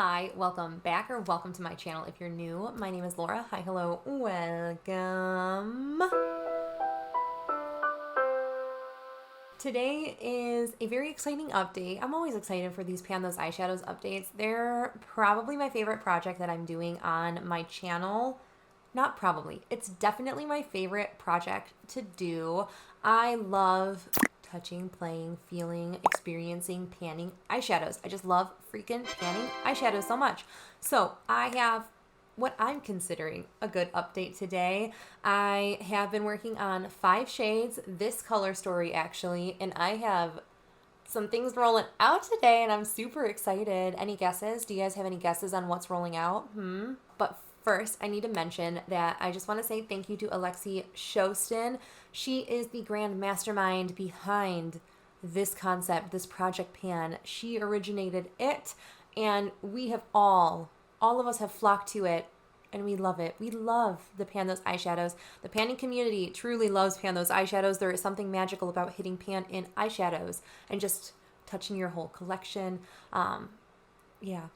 Hi, welcome back or welcome to my channel if you're new. My name is Laura. Hi, hello, welcome. Today is a very exciting update. I'm always excited for these Pan Those Eyeshadows updates. They're probably my favorite project that I'm doing on my channel. Not probably. It's definitely my favorite project to do. I love touching, playing, feeling, experiencing, panning eyeshadows. I just love freaking panning eyeshadows so much. So I have what I'm considering a good update today. I have been working on 5 shades, this color story actually, and I have some things rolling out today and I'm super excited. Any guesses? Do you guys have any guesses on what's rolling out? But first, I need to mention that I just want to say thank you to Alexi Shostin. She is the grand mastermind behind this concept, this Project Pan. She originated it, and we have all of us have flocked to it, and we love it. We love the Pan Those Eyeshadows. The panning community truly loves Pan Those Eyeshadows. There is something magical about hitting pan in eyeshadows and just touching your whole collection. Yeah.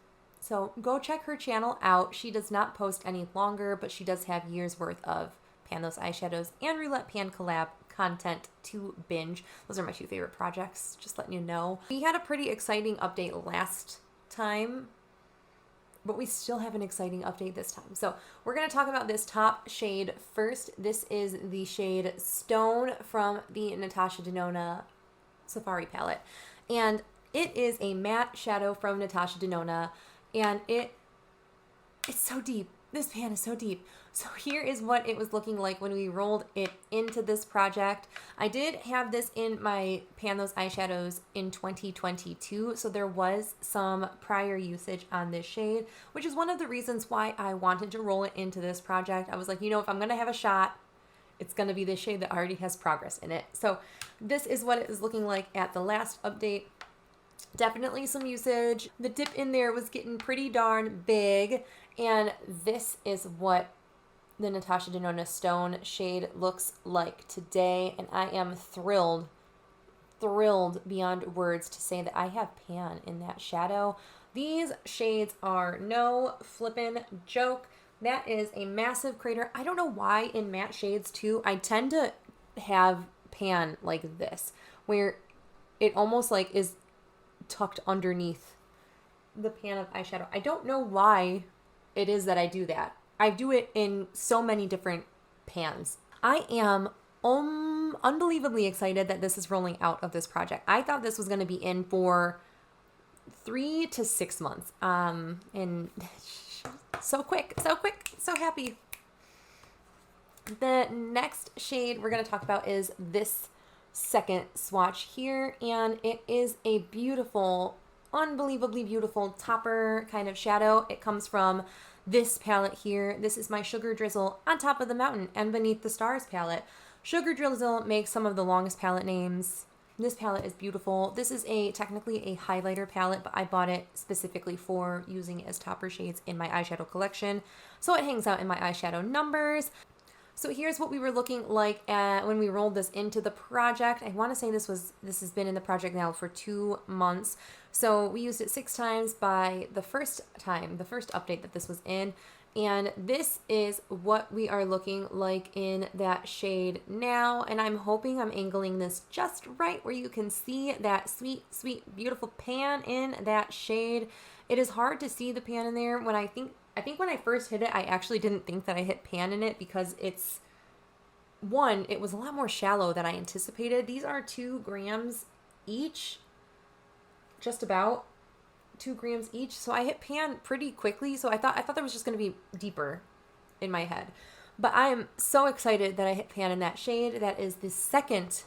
So go check her channel out. She does not post any longer, but she does have years worth of Pan Those Eyeshadows and Roulette Pan collab content to binge. Those are my 2 favorite projects, just letting you know. We had a pretty exciting update last time, but we still have an exciting update this time. So we're going to talk about this top shade first. This is the shade Stone from the Natasha Denona Safari palette. And it is a matte shadow from Natasha Denona. And it's so deep. This pan is so deep. So here is what it was looking like when we rolled it into this project. I did have this in my Pan Those Eyeshadows in 2022, so there was some prior usage on this shade, which is one of the reasons why I wanted to roll it into this project. I was like, you know, if I'm going to have a shot, it's going to be this shade that already has progress in it. So this is what it was looking like at the last update. Definitely some usage. The dip in there was getting pretty darn big, and this is what the Natasha Denona Stone shade looks like today, and I am thrilled beyond words to say that I have pan in that shadow. These shades are no flippin' joke. That is a massive crater. I don't know why in matte shades too, I tend to have pan like this, where it almost like is tucked underneath the pan of eyeshadow. I don't know why it is that I do that. I do it in so many different pans. I am unbelievably excited that this is rolling out of this project. I thought this was going to be in for 3 to 6 months. And so quick, so happy. The next shade we're going to talk about is this second swatch here, and it is a beautiful, unbelievably beautiful topper kind of shadow. It comes from this palette here. This is my Sugar Drizzle On Top of the Mountain and Beneath the Stars palette. Sugar Drizzle makes some of the longest palette names. This palette is beautiful. This is technically a highlighter palette, but I bought it specifically for using as topper shades in my eyeshadow collection, so it hangs out in my eyeshadow numbers. So here's what we were looking like when we rolled this into the project. I want to say this has been in the project now for 2 months. So we used it 6 times by the first update that this was in. And this is what we are looking like in that shade now. And I'm hoping I'm angling this just right where you can see that sweet, sweet, beautiful pan in that shade. It is hard to see the pan in there. I think when I first hit it, I actually didn't think that I hit pan in it because it was a lot more shallow than I anticipated. These are 2 grams each, just about 2 grams each. So I hit pan pretty quickly. So I thought there was just going to be deeper in my head. But I am so excited that I hit pan in that shade. That is the second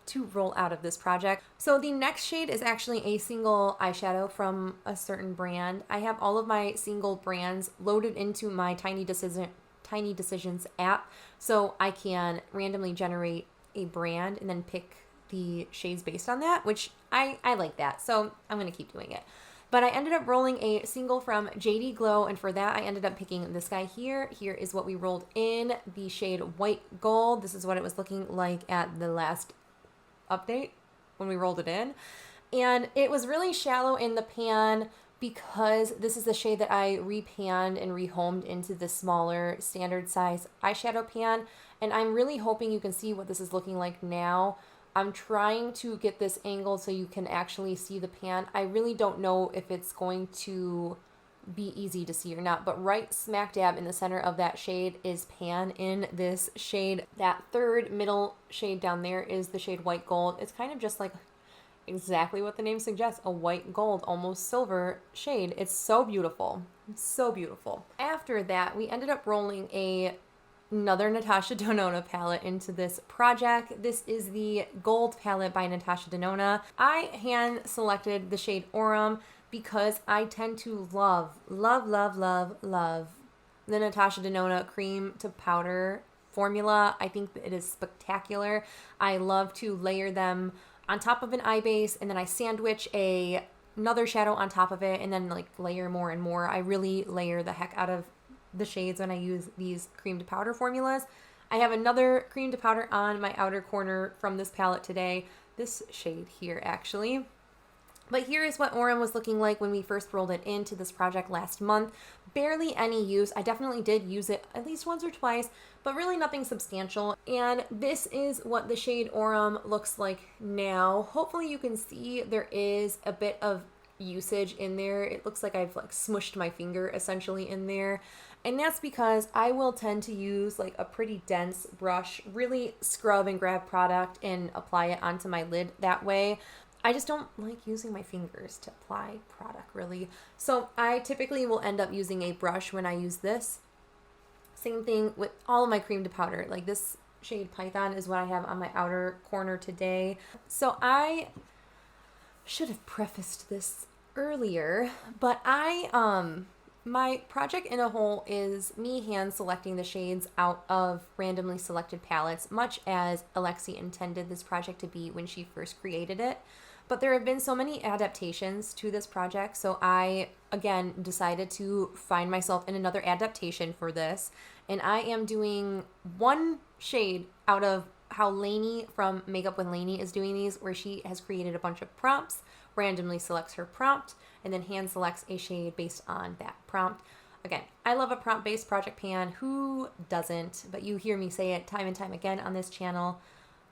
to roll out of this project. So the next shade is actually a single eyeshadow from a certain brand. I have all of my single brands loaded into my Tiny Decisions app, so I can randomly generate a brand and then pick the shades based on that, which I like that, so I'm going to keep doing it. But I ended up rolling a single from JD Glow, and for that I ended up picking this guy here. Here is what we rolled in, the shade White Gold. This is what it was looking like at the last update when we rolled it in. And it was really shallow in the pan, because this is the shade that I repanned and rehomed into the smaller standard size eyeshadow pan. And I'm really hoping you can see what this is looking like now. I'm trying to get this angled so you can actually see the pan. I really don't know if it's going to be easy to see or not, but right smack dab in the center of that shade is pan in this shade. That third middle shade down there is the shade White Gold. It's kind of just like exactly what the name suggests, a white gold, almost silver shade. It's so beautiful. It's so beautiful. After that, we ended up rolling another Natasha Denona palette into this project. This is the Gold palette by Natasha Denona. I hand selected the shade Aurum because I tend to love the Natasha Denona cream to powder formula. I think that it is spectacular. I love to layer them on top of an eye base, and then I sandwich another shadow on top of it, and then like layer more and more. I really layer the heck out of the shades when I use these cream to powder formulas. I have another cream to powder on my outer corner from this palette today. This shade here, actually. But here is what Aurum was looking like when we first rolled it into this project last month. Barely any use. I definitely did use it at least once or twice, but really nothing substantial. And this is what the shade Aurum looks like now. Hopefully you can see there is a bit of usage in there. It looks like I've like smushed my finger essentially in there. And that's because I will tend to use like a pretty dense brush, really scrub and grab product and apply it onto my lid that way. I just don't like using my fingers to apply product, really. So I typically will end up using a brush when I use this. Same thing with all of my cream to powder. Like this shade Python is what I have on my outer corner today. So I should have prefaced this earlier, but my project in a whole is me hand selecting the shades out of randomly selected palettes, much as Alexi intended this project to be when she first created it. But there have been so many adaptations to this project, so I, again, decided to find myself in another adaptation for this. And I am doing one shade out of how Lainey from Makeup with Lainey is doing these, where she has created a bunch of prompts, randomly selects her prompt, and then hand selects a shade based on that prompt. Again, I love a prompt-based project pan. Who doesn't? But you hear me say it time and time again on this channel.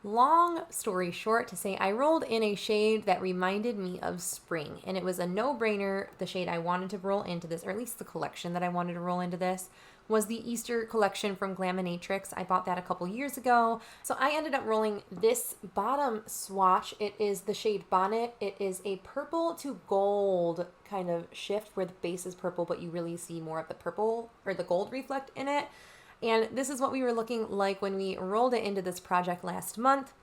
Long story short, to say I rolled in a shade that reminded me of spring, and it was a no-brainer. The shade I wanted to roll into this, or at least the collection that I wanted to roll into this, was the Easter collection from Glaminatrix. I bought that a couple years ago. So I ended up rolling this bottom swatch. It is the shade Bonnet. It is a purple to gold kind of shift where the base is purple, but you really see more of the purple or the gold reflect in it. And this is what we were looking like when we rolled it into this project last month.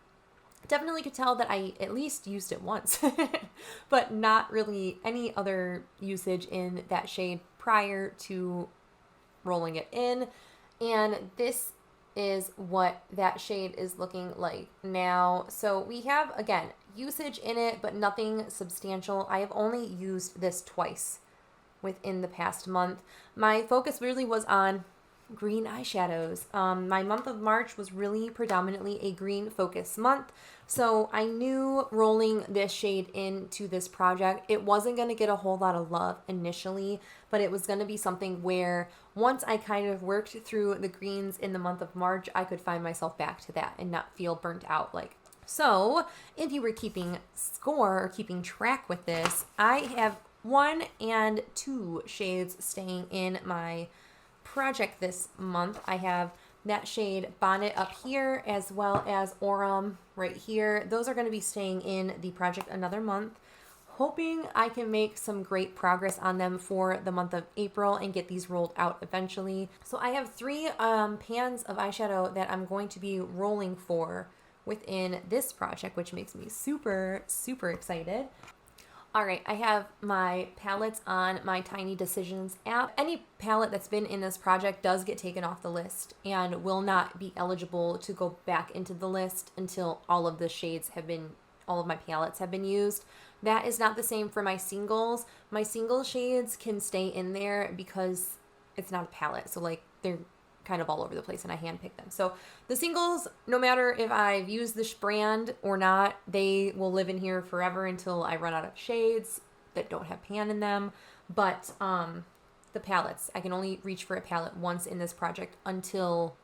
Definitely could tell that I at least used it once, but not really any other usage in that shade prior to rolling it in. And this is what that shade is looking like now. So we have, again, usage in it, but nothing substantial. I have only used this twice within the past month. My focus really was on green eyeshadows. My month of March was really predominantly a green focus month, so I knew rolling this shade into this project, it wasn't going to get a whole lot of love initially, but it was going to be something where once I kind of worked through the greens in the month of March, I could find myself back to that and not feel burnt out. So if you were keeping score or keeping track with this, I have 1 and 2 shades staying in my project this month. I have that shade Bonnet up here as well as Aurum right here. Those are going to be staying in the project another month. Hoping I can make some great progress on them for the month of April and get these rolled out eventually. So I have 3 pans of eyeshadow that I'm going to be rolling for within this project, which makes me super, super excited. All right, I have my palettes on my Tiny Decisions app. Any palette that's been in this project does get taken off the list and will not be eligible to go back into the list until all of the shades have been, all of my palettes have been used. That is not the same for my singles. My single shades can stay in there because it's not a palette. So like they're kind of all over the place and I handpick them. So the singles, no matter if I've used this brand or not, they will live in here forever until I run out of shades that don't have pan in them. But the palettes, I can only reach for a palette once in this project until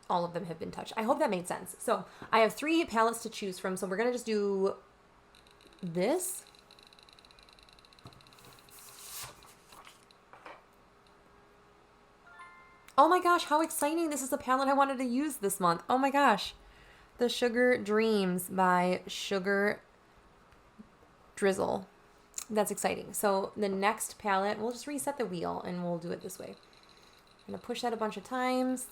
all of them have been touched. I hope that made sense. So I have 3 palettes to choose from. So we're going to just do this. Oh my gosh, how exciting. This is a palette I wanted to use this month. Oh my gosh. The Sugar Dreams by Sugar Drizzle. That's exciting. So the next palette, we'll just reset the wheel and we'll do it this way. I'm going to push that a bunch of times.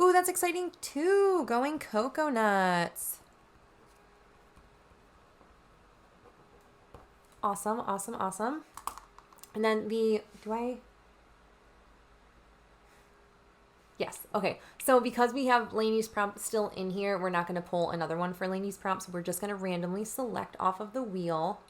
Ooh, that's exciting too. Going Cocoa Nuts. Awesome, awesome, awesome. And then Yes, okay. So because we have Lainey's prompt still in here, we're not going to pull another one for Lainey's prompt. So we're just going to randomly select off of the wheel.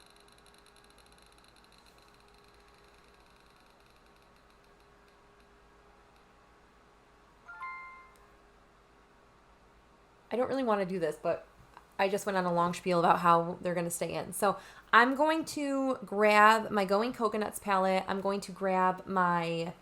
I don't really want to do this, but I just went on a long spiel about how they're going to stay in. So I'm going to grab my Going Coconuts palette. I'm going to grab my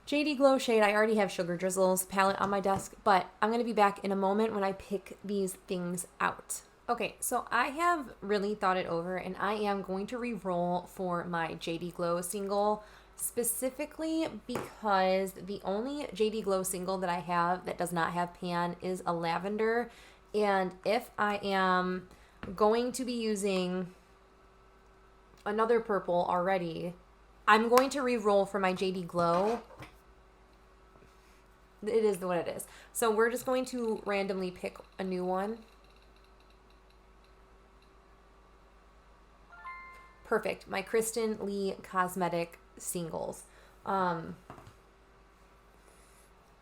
JD Glow shade. I already have Sugar Drizzle's palette on my desk, but I'm going to be back in a moment when I pick these things out. Okay, so I have really thought it over, and I am going to re-roll for my JD Glow single, specifically because the only JD Glow single that I have that does not have pan is a lavender. And if I am going to be using another purple already, I'm going to re-roll for my JD Glow. It is what it is. So we're just going to randomly pick a new one. Perfect. My Kristen Lee Cosmetic singles.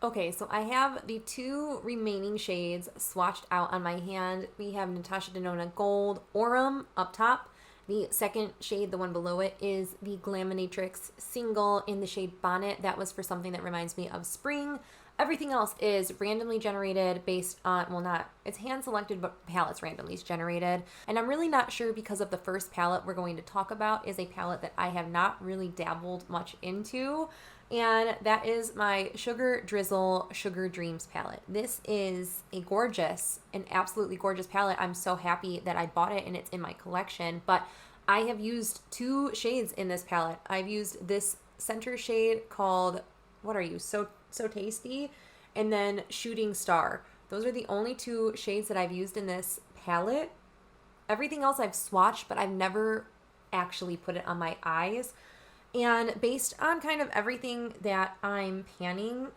Okay, so I have the 2 remaining shades swatched out on my hand. We have Natasha Denona Gold Aurum up top. The second shade, the one below it, is the Glaminatrix single in the shade Bonnet. That was for something that reminds me of spring. Everything else is randomly generated based on, well, not, it's hand selected, but palettes randomly generated. And I'm really not sure because of the first palette we're going to talk about is a palette that I have not really dabbled much into. And that is my Sugar Drizzle Sugar Dreams palette. This is a gorgeous, an absolutely gorgeous palette. I'm so happy that I bought it and it's in my collection. But I have used 2 shades in this palette. I've used this center shade called, what are you, So Tasty, and then Shooting Star. Those are the only 2 shades that I've used in this palette. Everything else I've swatched, but I've never actually put it on my eyes. And based on kind of everything that I'm panning,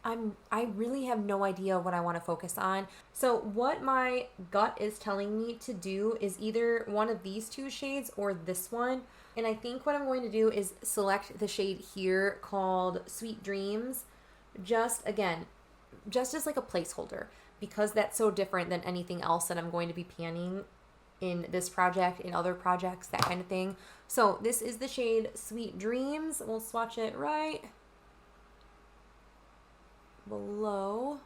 I really have no idea what I want to focus on. So what my gut is telling me to do is either one of these 2 shades or this one. And I think what I'm going to do is select the shade here called Sweet Dreams, just as like a placeholder, because that's so different than anything else that I'm going to be panning in this project, in other projects, that kind of thing. So this is the shade Sweet Dreams. We'll swatch it right below.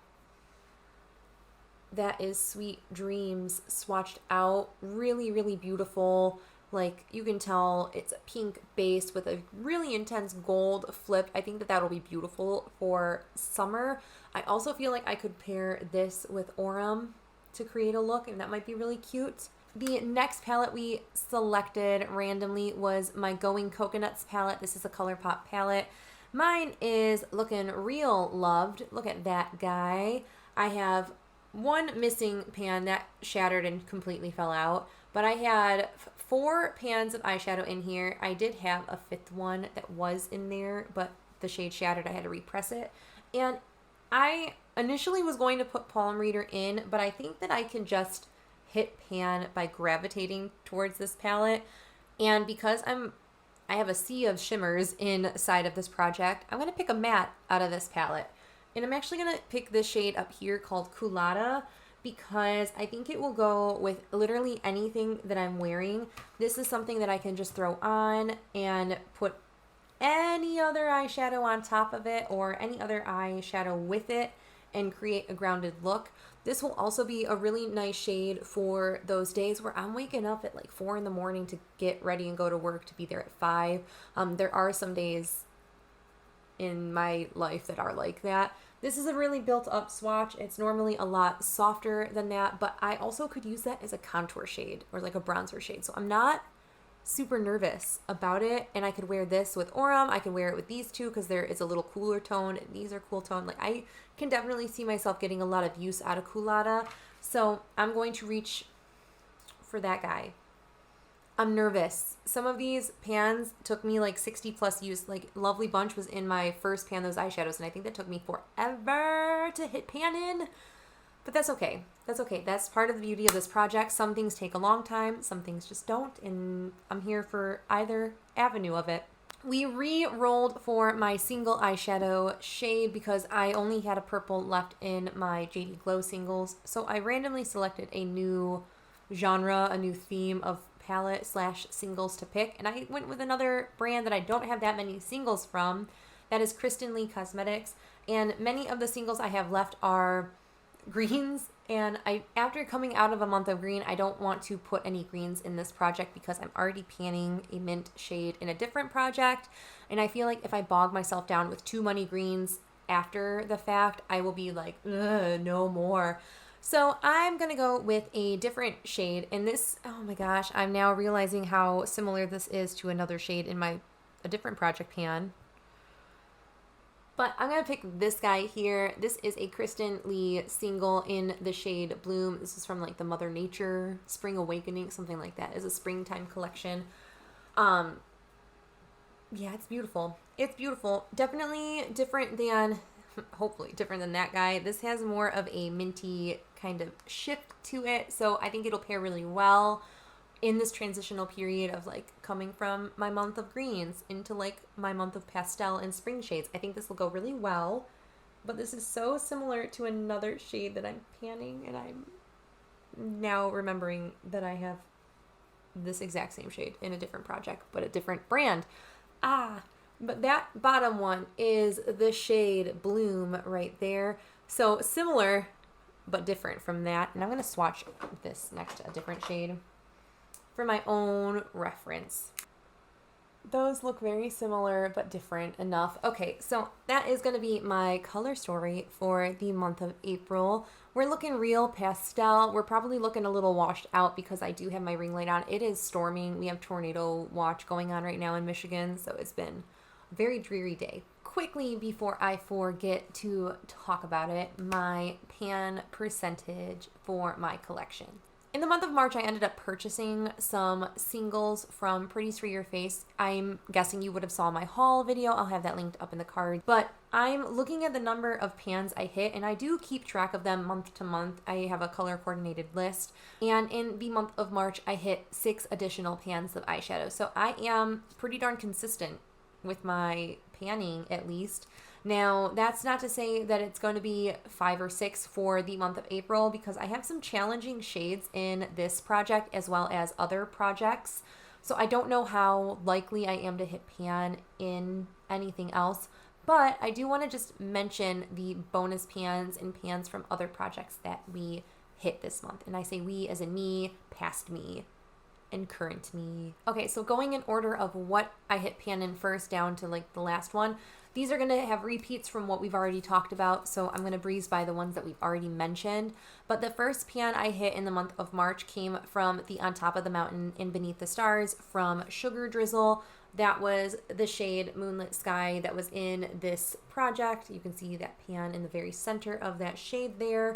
That is Sweet Dreams swatched out. Really, really beautiful. Like, you can tell it's a pink base with a really intense gold flip. I think that that'll be beautiful for summer. I also feel like I could pair this with Aurum to create a look, and that might be really cute. The next palette we selected randomly was my Going Coconuts palette. This is a ColourPop palette. Mine is looking real loved. Look at that guy. I have one missing pan that shattered and completely fell out, but I had 4 pans of eyeshadow in here. I did have a 5th one that was in there, but the shade shattered. I had to repress it. And I initially was going to put palm reader in, but I think that I can just hit pan by gravitating towards this palette. And because I have a sea of shimmers inside of this project, I'm going to pick a matte out of this palette. And I'm actually going to pick this shade up here called Culotta because I think it will go with literally anything that I'm wearing. This is something that I can just throw on and put any other eyeshadow on top of it or any other eyeshadow with it and create a grounded look. This will also be a really nice shade for those days where I'm waking up at like 4 in the morning to get ready and go to work to be there at 5. There are some days in my life that are like that. This is a really built up swatch. It's normally a lot softer than that, but I also could use that as a contour shade or like a bronzer shade. So I'm not super nervous about it, and I could wear this with Aurum. I can wear it with these two because there is a little cooler tone and these are cool tone. Like I can definitely see myself getting a lot of use out of Coolada. So I'm going to reach for that guy. I'm nervous. Some of these pans took me like 60 plus use. Like Lovely Bunch was in my first pan, those eyeshadows, and I think that took me forever to hit pan in. But that's okay. That's okay. That's part of the beauty of this project. Some things take a long time, some things just don't, and I'm here for either avenue of it. We re-rolled for my single eyeshadow shade because I only had a purple left in my JD Glow singles. So I randomly selected a new genre, a new theme of palette / singles to pick, and I went with another brand that I don't have that many singles from. That is Kristen Lee Cosmetics, and many of the singles I have left are greens, and after coming out of a month of green, I don't want to put any greens in this project because I'm already panning a mint shade in a different project, and I feel like if I bog myself down with too many greens after the fact, I will be like, ugh, no more. So I'm going to go with a different shade, and this, oh my gosh, I'm now realizing how similar this is to another shade in a different project pan. But I'm going to pick this guy here. This is a Kristen Lee single in the shade Bloom. This is from like the Mother Nature Spring Awakening, something like that. It's a springtime collection. Yeah, it's beautiful. It's beautiful. Definitely different than, hopefully different than that guy. This has more of a minty kind of shift to it. So I think it'll pair really well in this transitional period of like coming from my month of greens into like my month of pastel and spring shades. I think this will go really well, but this is so similar to another shade that I'm panning, and I'm now remembering that I have this exact same shade in a different project, but a different brand. But that bottom one is the shade Bloom right there. So similar, but different from that. And I'm going to swatch this next to a different shade for my own reference. Those look very similar, but different enough. Okay, so that is going to be my color story for the month of April. We're looking real pastel. We're probably looking a little washed out because I do have my ring light on. It is storming. We have tornado watch going on right now in Michigan, so it's been a very dreary day. Quickly, before I forget to talk about it, my pan percentage for my collection. In the month of March, I ended up purchasing some singles from Pretties for Your Face. I'm guessing you would have saw my haul video. I'll have that linked up in the card. But I'm looking at the number of pans I hit, and I do keep track of them month to month. I have a color coordinated list. And in the month of March, I hit 6 additional pans of eyeshadow. So I am pretty darn consistent with my panning, at least. Now, that's not to say that it's going to be 5 or 6 for the month of April, because I have some challenging shades in this project as well as other projects. So I don't know how likely I am to hit pan in anything else, but I do want to just mention the bonus pans and pans from other projects that we hit this month. And I say we as in me, past me, and current me. Okay, so going in order of what I hit pan in first down to like the last one, these are going to have repeats from what we've already talked about, so I'm going to breeze by the ones that we've already mentioned. But the first pan I hit in the month of March came from the On Top of the Mountain and Beneath the Stars from Sugar Drizzle. That was the shade Moonlit Sky that was in this project. You can see that pan in the very center of that shade there.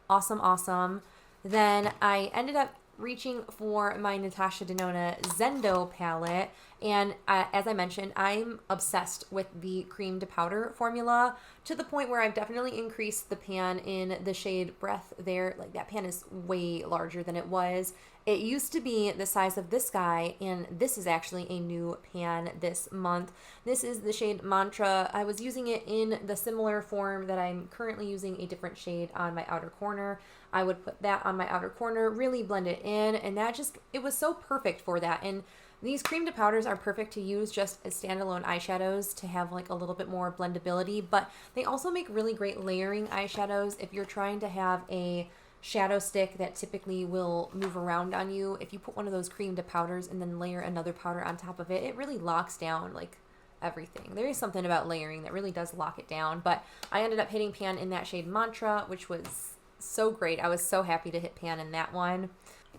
Awesome, awesome. Then I ended up reaching for my Natasha Denona Zendo palette, and as I mentioned, I'm obsessed with the cream to powder formula to the point where I've definitely increased the pan in the shade Breath there. Like, that pan is way larger than it was. It used to be the size of this guy, and this is actually a new pan this month. This is the shade Mantra. I was using it in the similar form that I'm currently using a different shade on my outer corner. I would put that on my outer corner, really blend it in, and that just, it was so perfect for that. And These cream to powders are perfect to use just as standalone eyeshadows to have like a little bit more blendability, but they also make really great layering eyeshadows if you're trying to have a shadow stick that typically will move around on you. If you put one of those cream to powders and then layer another powder on top of it, it really locks down like everything. There is something about layering that really does lock it down, but I ended up hitting pan in that shade Mantra, which was so great. I was so happy to hit pan in that one.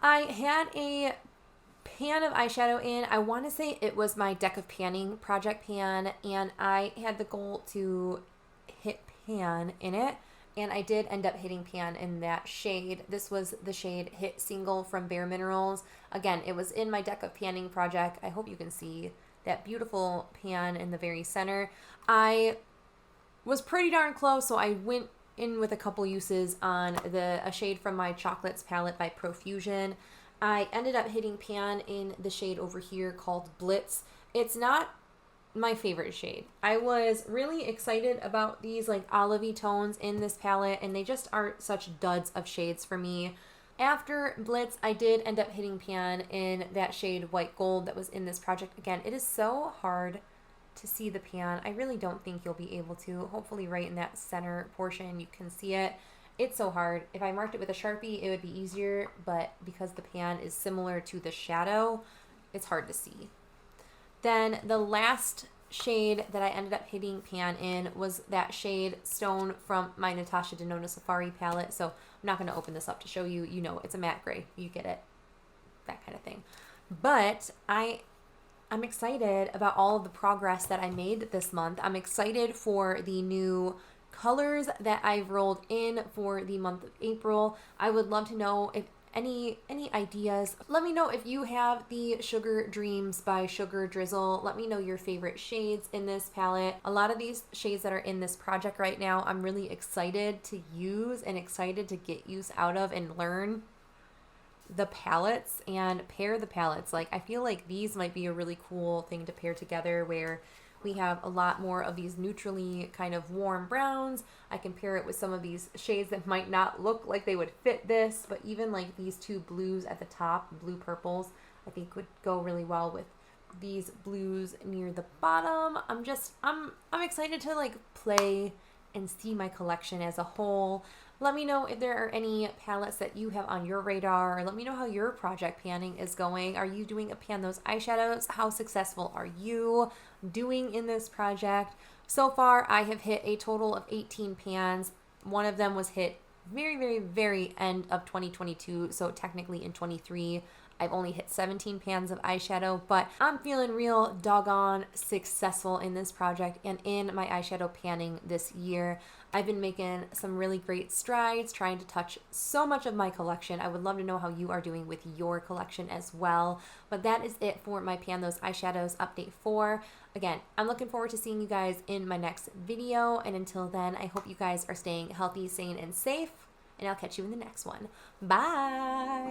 I had a pan of eyeshadow in. I want to say it was my Deck of Panning project pan, and I had the goal to hit pan in it, and I did end up hitting pan in that shade. This was the shade Hit Single from Bare Minerals. Again, it was in my Deck of Panning project. I hope you can see that beautiful pan in the very center. I was pretty darn close, so I went in with a couple uses on a shade from my Chocolates palette by Profusion. I ended up hitting pan in the shade over here called Blitz. It's not my favorite shade. I was really excited about these like olivey tones in this palette, and they just aren't such duds of shades for me. After Blitz, I did end up hitting pan in that shade White Gold that was in this project. Again, it is so hard to see the pan. I really don't think you'll be able to. Hopefully right in that center portion you can see it. It's so hard. If I marked it with a Sharpie, it would be easier, but because the pan is similar to the shadow, it's hard to see. Then the last shade that I ended up hitting pan in was that shade Stone from my Natasha Denona Safari palette. So I'm not going to open this up to show you. You know, it's a matte gray. You get it. That kind of thing. But I'm excited about all of the progress that I made this month. I'm excited for the new colors that I've rolled in for the month of April. I would love to know if any ideas. Let me know if you have the Sugar Dreams by Sugar Drizzle. Let me know your favorite shades in this palette. A lot of these shades that are in this project right now, I'm really excited to use and excited to get use out of and learn the palettes and pair the palettes. Like, I feel like these might be a really cool thing to pair together, where we have a lot more of these neutrally kind of warm browns. I can pair it with some of these shades that might not look like they would fit this, but even like these two blues at the top, blue purples, I think would go really well with these blues near the bottom. I'm excited to like play and see my collection as a whole. Let me know if there are any palettes that you have on your radar, or let me know how your project panning is going. Are you doing a pan those eyeshadows? How successful are you doing in this project? So far, I have hit a total of 18 pans. One of them was hit very, very, very end of 2022, so technically in 23. I've only hit 17 pans of eyeshadow, but I'm feeling real doggone successful in this project and in my eyeshadow panning this year. I've been making some really great strides, trying to touch so much of my collection. I would love to know how you are doing with your collection as well. But that is it for my Pan Those Eyeshadows update 4. Again, I'm looking forward to seeing you guys in my next video. And until then, I hope you guys are staying healthy, sane, and safe. And I'll catch you in the next one. Bye!